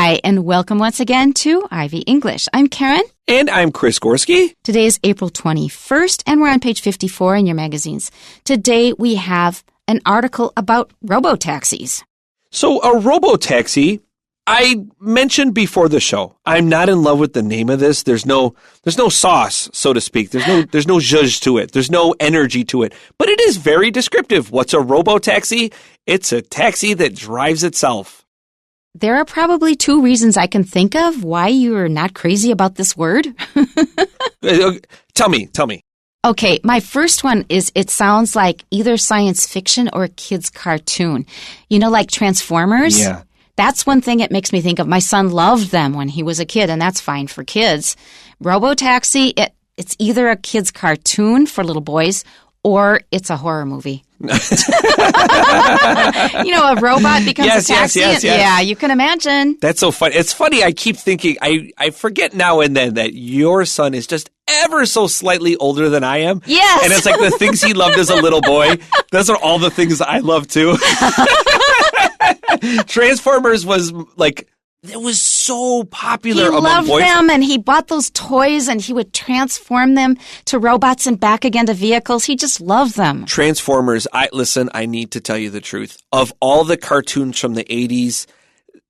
Hi, and welcome once again to Ivy English. I'm Karen. And I'm Chris Gorski. Today is April 21st, and we're on page 54 in your magazines. Today we have an article about robotaxis. So a robotaxi, I mentioned before the show, I'm not in love with the name of this. There's no sauce, so to speak. There's no zhuzh to it. There's no energy to it. But it is very descriptive. What's a robotaxi? It's a taxi that drives itself. There are probably two reasons I can think of why you are not crazy about this word. Tell me. Okay, my first one is it sounds like either science fiction or a kid's cartoon. You know, like Transformers? Yeah. That's one thing it makes me think of. My son loved them when he was a kid, and that's fine for kids. Robotaxi, it's either a kid's cartoon for little boys or it's a horror movie. You know, a robot becomes a taxi. Yes. Yeah, you can imagine. That's so funny. It's funny. I keep thinking, I forget now and then that your son is just ever so slightly older than I am. Yes. And it's like the things he loved as a little boy. Those are all the things I love too. Transformers was like, it was so popular among boys. He loved them, and he bought those toys, and he would transform them to robots and back again to vehicles. He just loved them. Transformers, I need to tell you the truth. Of all the cartoons from the 80s,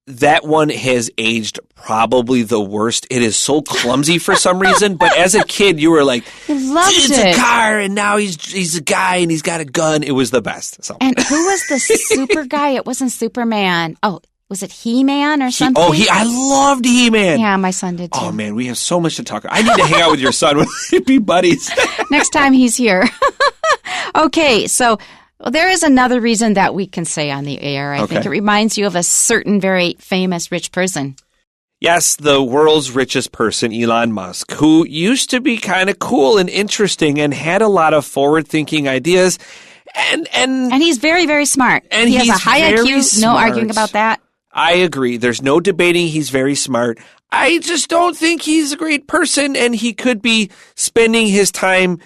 that one has aged probably the worst. It is so clumsy for some reason, but as a kid, you were like, it's a car, and now he's a guy, and he's got a gun. It was the best. So. And who was the super guy? It wasn't Superman. Oh, was it He-Man or something? I loved He-Man. Yeah, my son did too. Oh, man, we have so much to talk about. I need to hang out with your son. We'd be buddies. Next time he's here. Okay, so there is another reason that we can say on the air. I think it reminds you of a certain very famous rich person. Yes, the world's richest person, Elon Musk, who used to be kind of cool and interesting and had a lot of forward-thinking ideas. And he's very, very smart. And he has a high IQ, smart. No arguing about that. I agree. There's no debating he's very smart. I just don't think he's a great person, and he could be spending his time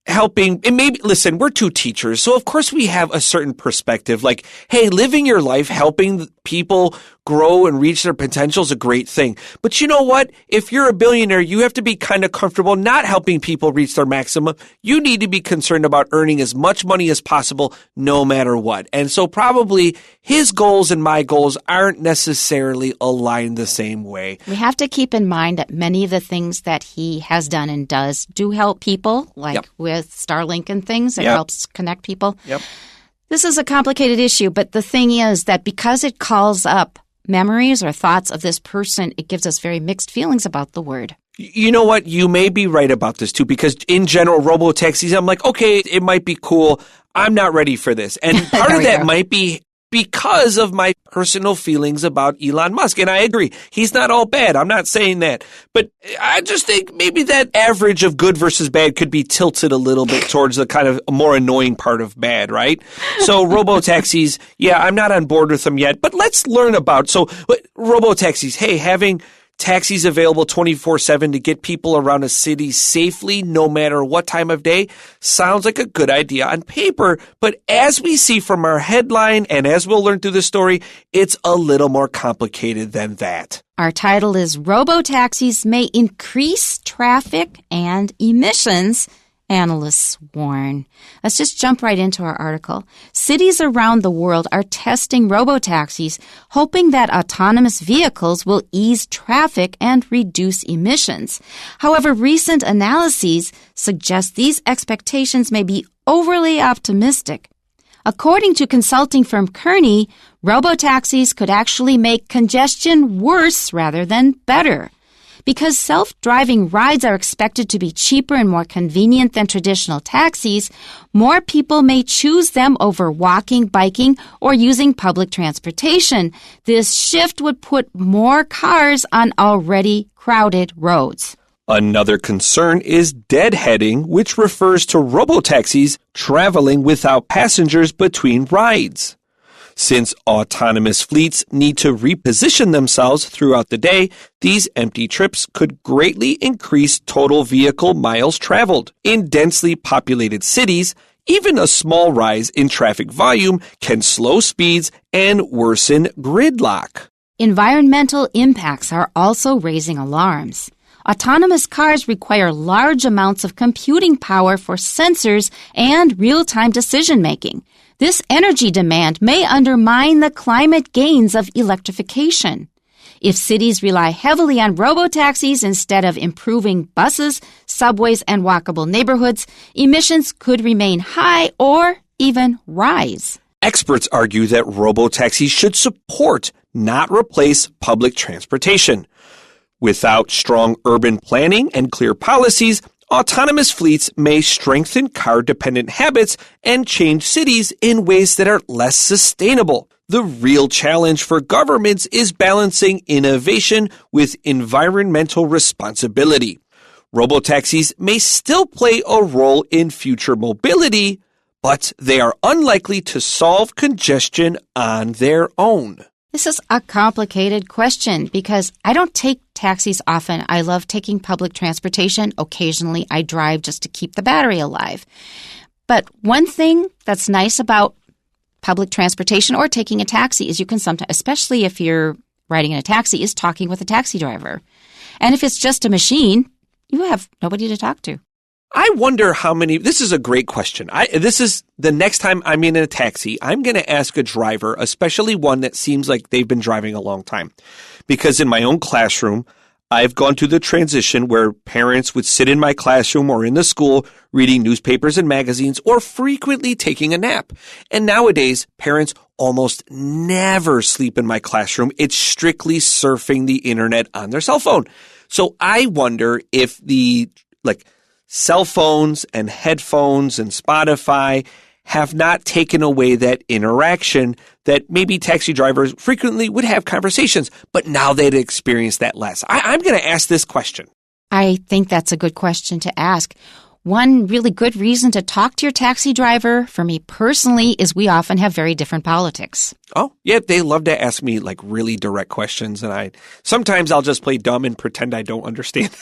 helping. And maybe, listen, we're two teachers, so of course we have a certain perspective. Like, hey, living your life, helping people grow and reach their potential is a great thing. But you know what? If you're a billionaire, you have to be kind of comfortable not helping people reach their maximum. You need to be concerned about earning as much money as possible, no matter what. And so probably his goals and my goals aren't necessarily aligned the same way. We have to keep in mind that many of the things that he has done and does do help people, like with Starlink and things. It helps connect people. Yep. This is a complicated issue, but the thing is that because it calls up memories or thoughts of this person, it gives us very mixed feelings about the word. You know what? You may be right about this too, because in general, robotaxis, I'm like, okay, it might be cool. I'm not ready for this. And part of that might be because of my personal feelings about Elon Musk. And I agree. He's not all bad. I'm not saying that. But I just think maybe that average of good versus bad could be tilted a little bit towards the kind of more annoying part of bad, right? So robotaxis, I'm not on board with them yet. But let's learn about, robotaxis, hey, having taxis available 24/7 to get people around a city safely no matter what time of day sounds like a good idea on paper. But as we see from our headline and as we'll learn through the story, it's a little more complicated than that. Our title is Robotaxis May Increase Traffic and Emissions, Analysts warn. Let's just jump right into our article. Cities around the world are testing robotaxis, hoping that autonomous vehicles will ease traffic and reduce emissions. However, recent analyses suggest these expectations may be overly optimistic. According to consulting firm Kearney, robotaxis could actually make congestion worse rather than better. Because self-driving rides are expected to be cheaper and more convenient than traditional taxis, more people may choose them over walking, biking, or using public transportation. This shift would put more cars on already crowded roads. Another concern is deadheading, which refers to robotaxis traveling without passengers between rides. Since autonomous fleets need to reposition themselves throughout the day, these empty trips could greatly increase total vehicle miles traveled. In densely populated cities, even a small rise in traffic volume can slow speeds and worsen gridlock. Environmental impacts are also raising alarms. Autonomous cars require large amounts of computing power for sensors and real-time decision-making. This energy demand may undermine the climate gains of electrification. If cities rely heavily on robotaxis instead of improving buses, subways, and walkable neighborhoods, emissions could remain high or even rise. Experts argue that robotaxis should support, not replace, public transportation. Without strong urban planning and clear policies, autonomous fleets may strengthen car-dependent habits and change cities in ways that are less sustainable. The real challenge for governments is balancing innovation with environmental responsibility. Robotaxis may still play a role in future mobility, but they are unlikely to solve congestion on their own. This is a complicated question because I don't take taxis often. I love taking public transportation. Occasionally, I drive just to keep the battery alive. But one thing that's nice about public transportation or taking a taxi is you can sometimes, especially if you're riding in a taxi, is talking with a taxi driver. And if it's just a machine, you have nobody to talk to. I wonder how many, this is a great question. This is the next time I'm in a taxi, I'm going to ask a driver, especially one that seems like they've been driving a long time. Because in my own classroom, I've gone through the transition where parents would sit in my classroom or in the school reading newspapers and magazines or frequently taking a nap. And nowadays, parents almost never sleep in my classroom. It's strictly surfing the internet on their cell phone. So I wonder if the, cell phones and headphones and Spotify have not taken away that interaction that maybe taxi drivers frequently would have conversations, but now they'd experience that less. I'm going to ask this question. I think that's a good question to ask. One really good reason to talk to your taxi driver, for me personally, is we often have very different politics. Oh, yeah, they love to ask me really direct questions, and sometimes I'll just play dumb and pretend I don't understand.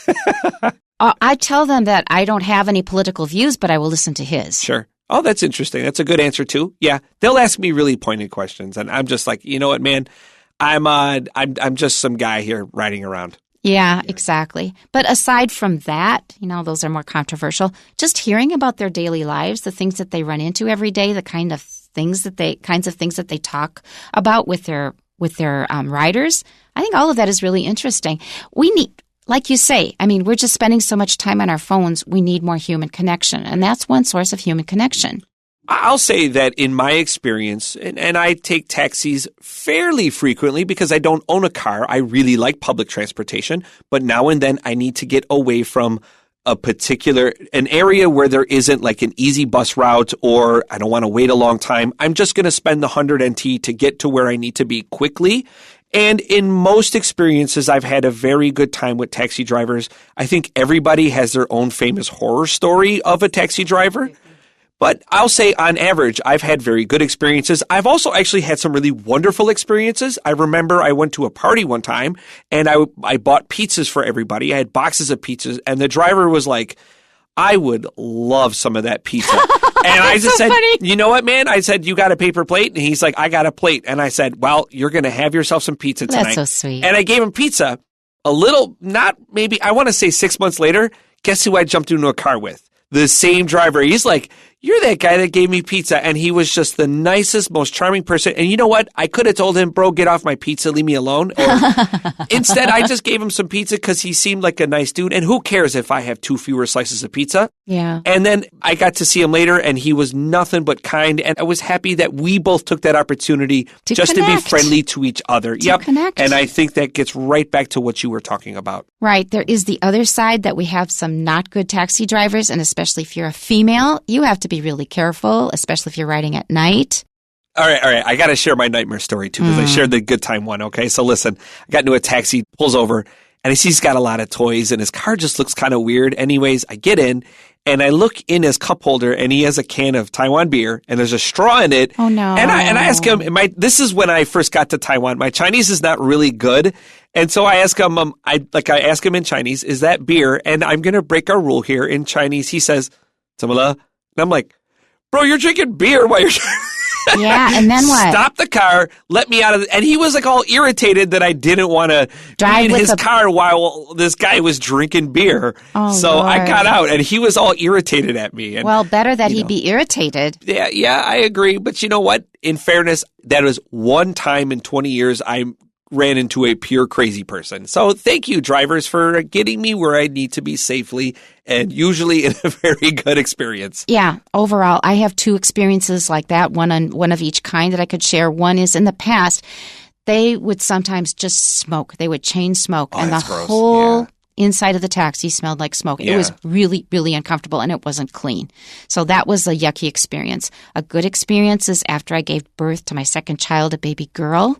I tell them that I don't have any political views, but I will listen to his. Sure. Oh, that's interesting. That's a good answer, too. Yeah, they'll ask me really pointed questions, and I'm just like, you know what, man? I'm just some guy here riding around. Yeah, exactly. But aside from that, those are more controversial. Just hearing about their daily lives, the things that they run into every day, the kinds of things that they talk about with their riders, I think all of that is really interesting. We need, like you say, we're just spending so much time on our phones, we need more human connection. And that's one source of human connection. I'll say that in my experience, and I take taxis fairly frequently because I don't own a car. I really like public transportation, but now and then I need to get away from an area where there isn't an easy bus route or I don't want to wait a long time. I'm just going to spend the 100 NT to get to where I need to be quickly. And in most experiences, I've had a very good time with taxi drivers. I think everybody has their own famous horror story of a taxi driver. But I'll say on average, I've had very good experiences. I've also actually had some really wonderful experiences. I remember I went to a party one time and I bought pizzas for everybody. I had boxes of pizzas and the driver was like, I would love some of that pizza. And I just said, funny. You know what, man? I said, you got a paper plate? And he's like, I got a plate. And I said, well, you're going to have yourself some pizza tonight. That's so sweet. And I gave him pizza I want to say 6 months later. Guess who I jumped into a car with? The same driver. He's like, you're that guy that gave me pizza. And he was just the nicest, most charming person. And you know what? I could have told him, bro, get off my pizza. Leave me alone. Or instead, I just gave him some pizza because he seemed like a nice dude. And who cares if I have 2 fewer slices of pizza? Yeah. And then I got to see him later and he was nothing but kind. And I was happy that we both took that opportunity to be friendly to each other. To connect. And I think that gets right back to what you were talking about. Right. There is the other side that we have some not good taxi drivers. And especially if you're a female, you have to be really careful, especially if you're riding at night. All right. I got to share my nightmare story, too, because I shared the good time one, okay? So listen, I got into a taxi, pulls over, and I see he's got a lot of toys, and his car just looks kind of weird. Anyways, I get in, and I look in his cup holder, and he has a can of Taiwan beer, and there's a straw in it. Oh, no. And I ask him, this is when I first got to Taiwan. My Chinese is not really good. And so I ask him, I ask him in Chinese, is that beer? And I'm going to break our rule here in Chinese. He says, 怎么了? And I'm like, bro, you're drinking beer while you're Yeah, and then what? Stop the car, let me out of and he was like all irritated that I didn't want to drive in his car while this guy was drinking beer. Oh, so Lord. I got out and he was all irritated at me. And, well, better that he be irritated. Yeah, I agree. But you know what? In fairness, that was one time in 20 years I ran into a pure crazy person. So thank you, drivers, for getting me where I need to be safely and usually in a very good experience. Yeah, overall, I have two experiences like that, one of each kind that I could share. One is in the past, they would sometimes just smoke. They would chain smoke, and the gross. whole inside of the taxi smelled like smoke. Yeah. It was really, really uncomfortable, and it wasn't clean. So that was a yucky experience. A good experience is after I gave birth to my second child, a baby girl.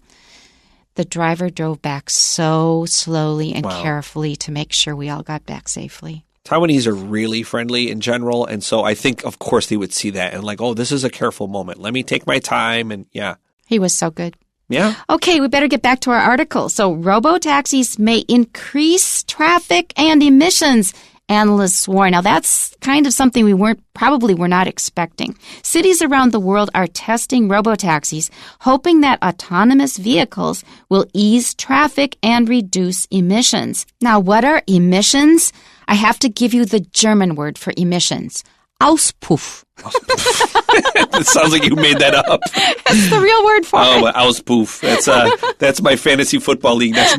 The driver drove back so slowly and carefully to make sure we all got back safely. Taiwanese are really friendly in general, and so I think, of course, they would see that and like, oh, this is a careful moment. Let me take my time, and yeah. He was so good. Yeah. Okay, we better get back to our article. So, robo-taxis may increase traffic and emissions, analysts warn. Now, that's kind of something we were not expecting. Cities around the world are testing robo-taxis, hoping that autonomous vehicles will ease traffic and reduce emissions. Now, what are emissions? I have to give you the German word for emissions. Auspuff. It sounds like you made that up. That's the real word for it. Auspuff. That's my fantasy football league next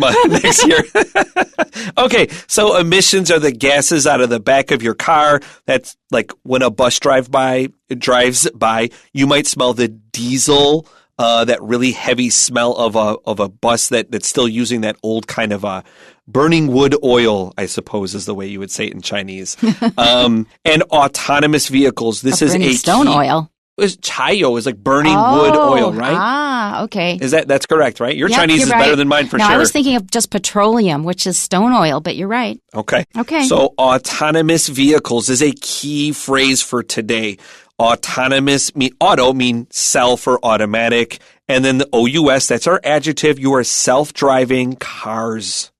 year. Okay, so emissions are the gases out of the back of your car. That's like when a bus drives by, you might smell the diesel, that really heavy smell of a bus that's still using that old kind of burning wood oil, I suppose is the way you would say it in Chinese. And autonomous vehicles. This is a stone oil. Chayo is like burning wood oil, right? Ah, okay. That's correct, right? Your Chinese is better than mine for sure. I was thinking of just petroleum, which is stone oil, but you're right. Okay. Okay. So autonomous vehicles is a key phrase for today. Autonomous, auto mean self or automatic. And then the OUS, that's our adjective. You are self-driving cars.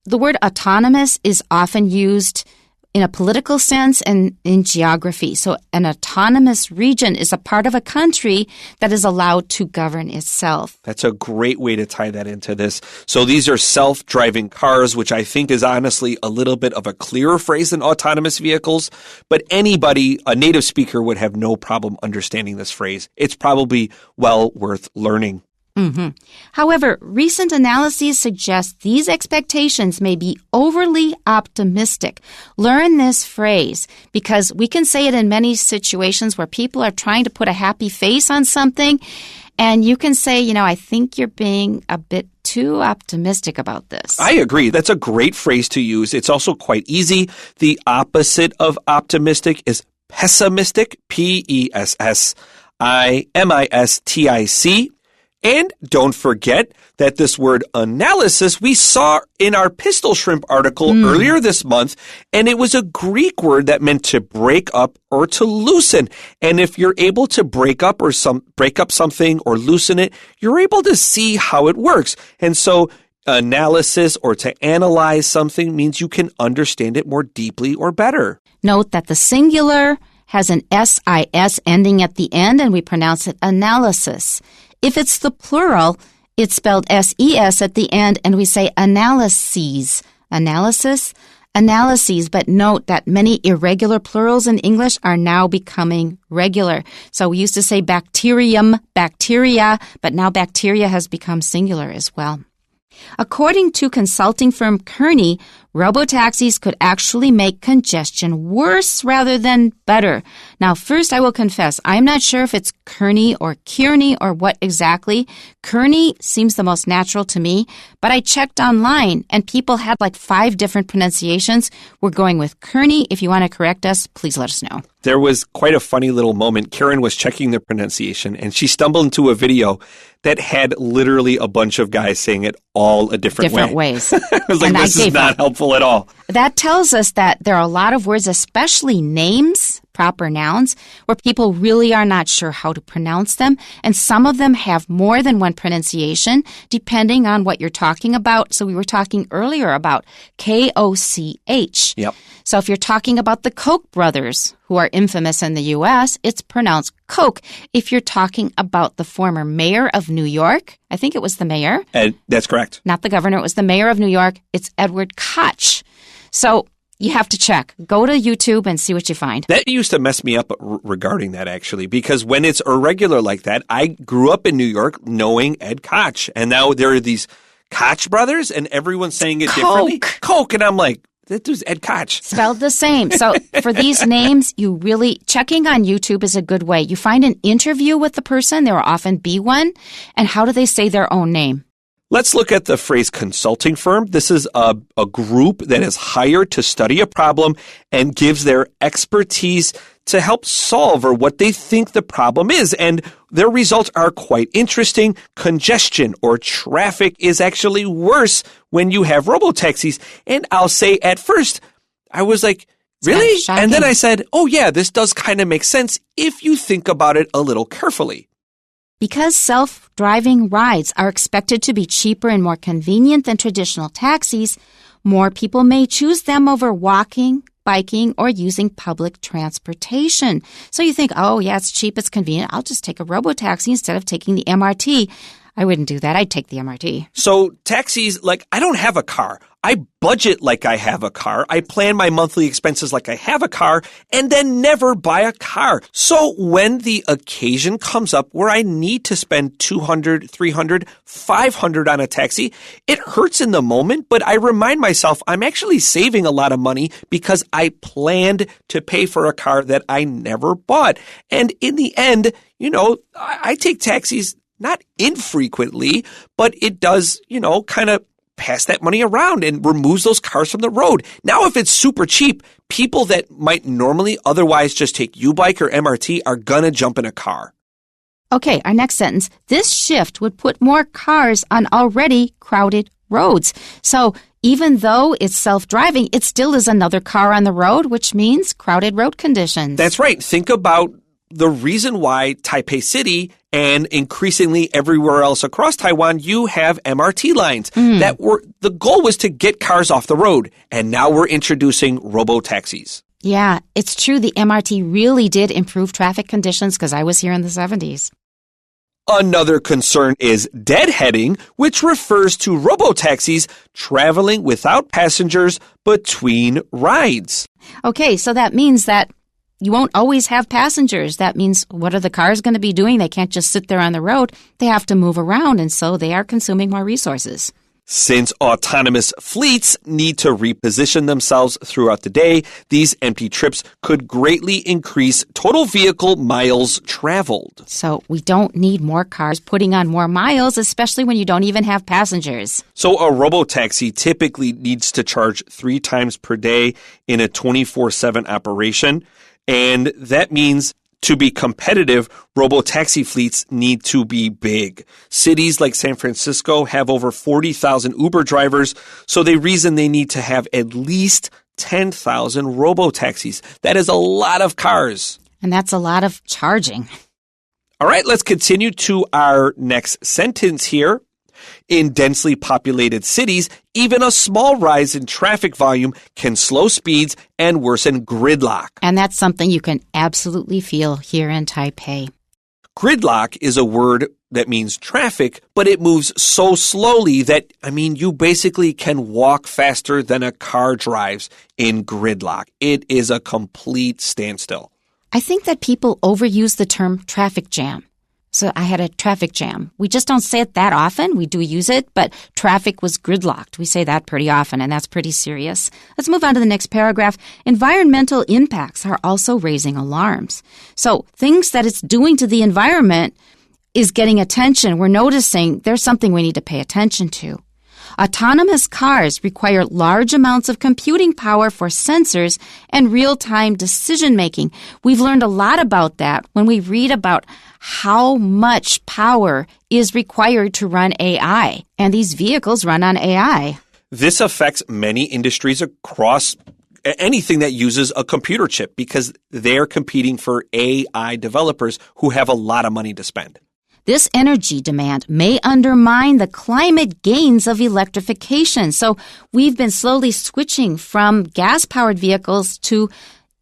The word autonomous is often used in a political sense and in geography. So an autonomous region is a part of a country that is allowed to govern itself. That's a great way to tie that into this. So these are self-driving cars, which I think is honestly a little bit of a clearer phrase than autonomous vehicles. But anybody, a native speaker, would have no problem understanding this phrase. It's probably well worth learning. Mm-hmm. However, recent analyses suggest these expectations may be overly optimistic. Learn this phrase because we can say it in many situations where people are trying to put a happy face on something, and you can say, I think you're being a bit too optimistic about this. I agree. That's a great phrase to use. It's also quite easy. The opposite of optimistic is pessimistic, P-E-S-S-I-M-I-S-T-I-C. And don't forget that this word analysis we saw in our Pistol Shrimp article earlier this month, and it was a Greek word that meant to break up or to loosen. And if you're able to break up something or loosen it, you're able to see how it works. And so analysis or to analyze something means you can understand it more deeply or better. Note that the singular has an S-I-S ending at the end, and we pronounce it analysis. If it's the plural, it's spelled S-E-S at the end, and we say analyses. Analysis, analyses. But note that many irregular plurals in English are now becoming regular. So we used to say bacterium, bacteria, but now bacteria has become singular as well. According to consulting firm Kearney, robotaxis could actually make congestion worse rather than better. Now, first, I will confess, I'm not sure if it's Kearney or Kearney or what exactly. Kearney seems the most natural to me, but I checked online and people had like 5 different pronunciations. We're going with Kearney. If you want to correct us, please let us know. There was quite a funny little moment. Karen was checking the pronunciation and she stumbled into a video that had literally a bunch of guys saying it all a different ways. I was like, this is not helpful at all. That tells us that there are a lot of words, especially names, proper nouns where people really are not sure how to pronounce them. And some of them have more than one pronunciation depending on what you're talking about. So we were talking earlier about K-O-C-H. Yep. So if you're talking about the Koch brothers, who are infamous in the U.S., it's pronounced Coke. If you're talking about the former mayor of New York, I think it was the mayor. That's correct. Not the governor. It was the mayor of New York. It's Edward Koch. So you have to check. Go to YouTube and see what you find. That used to mess me up regarding that, actually, because when it's irregular like that, I grew up in New York knowing Ed Koch, and now there are these Koch brothers, and everyone's saying it differently. Coke, and I'm like, that dude's Ed Koch. Spelled the same. So for these names, you really, checking on YouTube is a good way. You find an interview with the person, there will often be one, and how do they say their own name? Let's look at the phrase consulting firm. This is a group that is hired to study a problem and gives their expertise to help solve or what they think the problem is. And their results are quite interesting. Congestion or traffic is actually worse when you have robotaxis. And I'll say at first, I was like, really? And then I said, oh yeah, this does kind of make sense if you think about it a little carefully. Because self-driving rides are expected to be cheaper and more convenient than traditional taxis, more people may choose them over walking, biking, or using public transportation. So you think, oh, yeah, it's cheap, it's convenient. I'll just take a robotaxi instead of taking the MRT. I wouldn't do that. I'd take the MRT. So taxis, like, I don't have a car. I budget like I have a car. I plan my monthly expenses like I have a car and then never buy a car. So when the occasion comes up where I need to spend $200, $300, $500 on a taxi, it hurts in the moment, but I remind myself I'm actually saving a lot of money because I planned to pay for a car that I never bought. And in the end, you know, I take taxis not infrequently, but it does, you know, kind of pass that money around and removes those cars from the road. Now, if it's super cheap, people that might normally otherwise just take U-Bike or MRT are gonna jump in a car. Okay, our next sentence. This shift would put more cars on already crowded roads. So even though it's self-driving, it still is another car on the road, which means crowded road conditions. That's right. Think about the reason why Taipei City and increasingly everywhere else across Taiwan, you have MRT lines. The goal was to get cars off the road, and now we're introducing robo-taxis. Yeah, it's true. The MRT really did improve traffic conditions because I was here in the 70s. Another concern is deadheading, which refers to robo-taxis traveling without passengers between rides. Okay, so that means that you won't always have passengers. That means what are the cars going to be doing? They can't just sit there on the road. They have to move around, and so they are consuming more resources. Since autonomous fleets need to reposition themselves throughout the day, these empty trips could greatly increase total vehicle miles traveled. So we don't need more cars putting on more miles, especially when you don't even have passengers. So a robotaxi typically needs to charge 3 times per day in a 24/7 operation. And that means to be competitive, robotaxi fleets need to be big. Cities like San Francisco have over 40,000 Uber drivers, so they reason they need to have at least 10,000 robotaxis. That is a lot of cars. And that's a lot of charging. All right, let's continue to our next sentence here. In densely populated cities, even a small rise in traffic volume can slow speeds and worsen gridlock. And that's something you can absolutely feel here in Taipei. Gridlock is a word that means traffic, but it moves so slowly that, you basically can walk faster than a car drives in gridlock. It is a complete standstill. I think that people overuse the term traffic jam. So I had a traffic jam. We just don't say it that often. We do use it, but traffic was gridlocked. We say that pretty often, and that's pretty serious. Let's move on to the next paragraph. Environmental impacts are also raising alarms. So things that it's doing to the environment is getting attention. We're noticing there's something we need to pay attention to. Autonomous cars require large amounts of computing power for sensors and real-time decision-making. We've learned a lot about that when we read about how much power is required to run AI. And these vehicles run on AI. This affects many industries across anything that uses a computer chip because they're competing for AI developers who have a lot of money to spend. This energy demand may undermine the climate gains of electrification. So we've been slowly switching from gas-powered vehicles to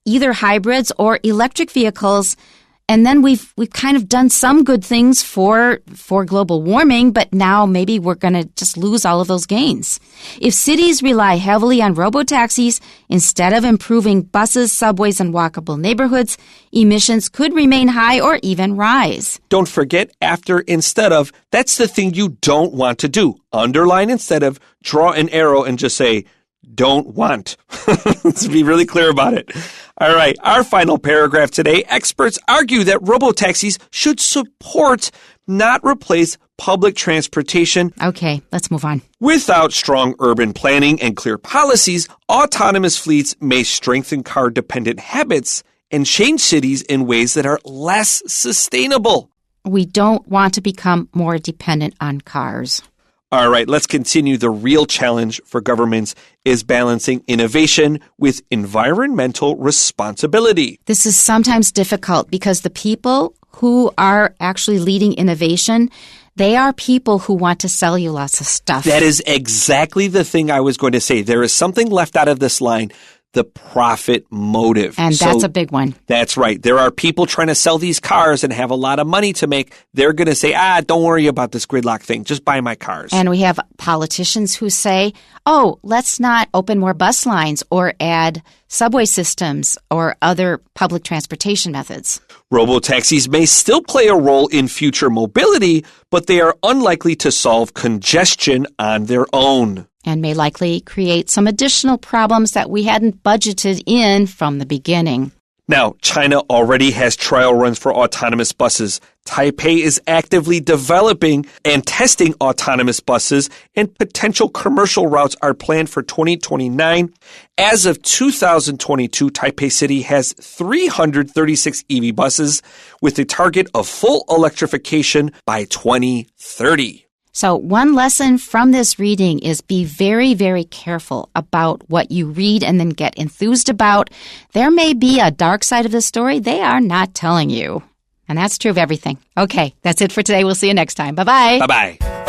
either hybrids or electric vehicles. And then we've kind of done some good things for global warming, but now maybe we're going to just lose all of those gains. If cities rely heavily on robotaxis instead of improving buses, subways, and walkable neighborhoods, emissions could remain high or even rise. Don't forget after instead of, that's the thing you don't want to do. Underline instead of, draw an arrow and just say, don't want. Let's be really clear about it. All right, our final paragraph today. Experts argue that robotaxis should support, not replace, public transportation. Okay, let's move on. Without strong urban planning and clear policies, autonomous fleets may strengthen car-dependent habits and change cities in ways that are less sustainable. We don't want to become more dependent on cars. All right, let's continue. The real challenge for governments is balancing innovation with environmental responsibility. This is sometimes difficult because the people who are actually leading innovation, they are people who want to sell you lots of stuff. That is exactly the thing I was going to say. There is something left out of this line. The profit motive. And that's a big one. That's right. There are people trying to sell these cars and have a lot of money to make. They're going to say, don't worry about this gridlock thing. Just buy my cars. And we have politicians who say, let's not open more bus lines or add subway systems or other public transportation methods. Robotaxis may still play a role in future mobility, but they are unlikely to solve congestion on their own. And may likely create some additional problems that we hadn't budgeted in from the beginning. Now, China already has trial runs for autonomous buses. Taipei is actively developing and testing autonomous buses, and potential commercial routes are planned for 2029. As of 2022, Taipei City has 336 EV buses with a target of full electrification by 2030. So one lesson from this reading is be very, very careful about what you read and then get enthused about. There may be a dark side of the story they are not telling you. And that's true of everything. Okay, that's it for today. We'll see you next time. Bye-bye. Bye-bye.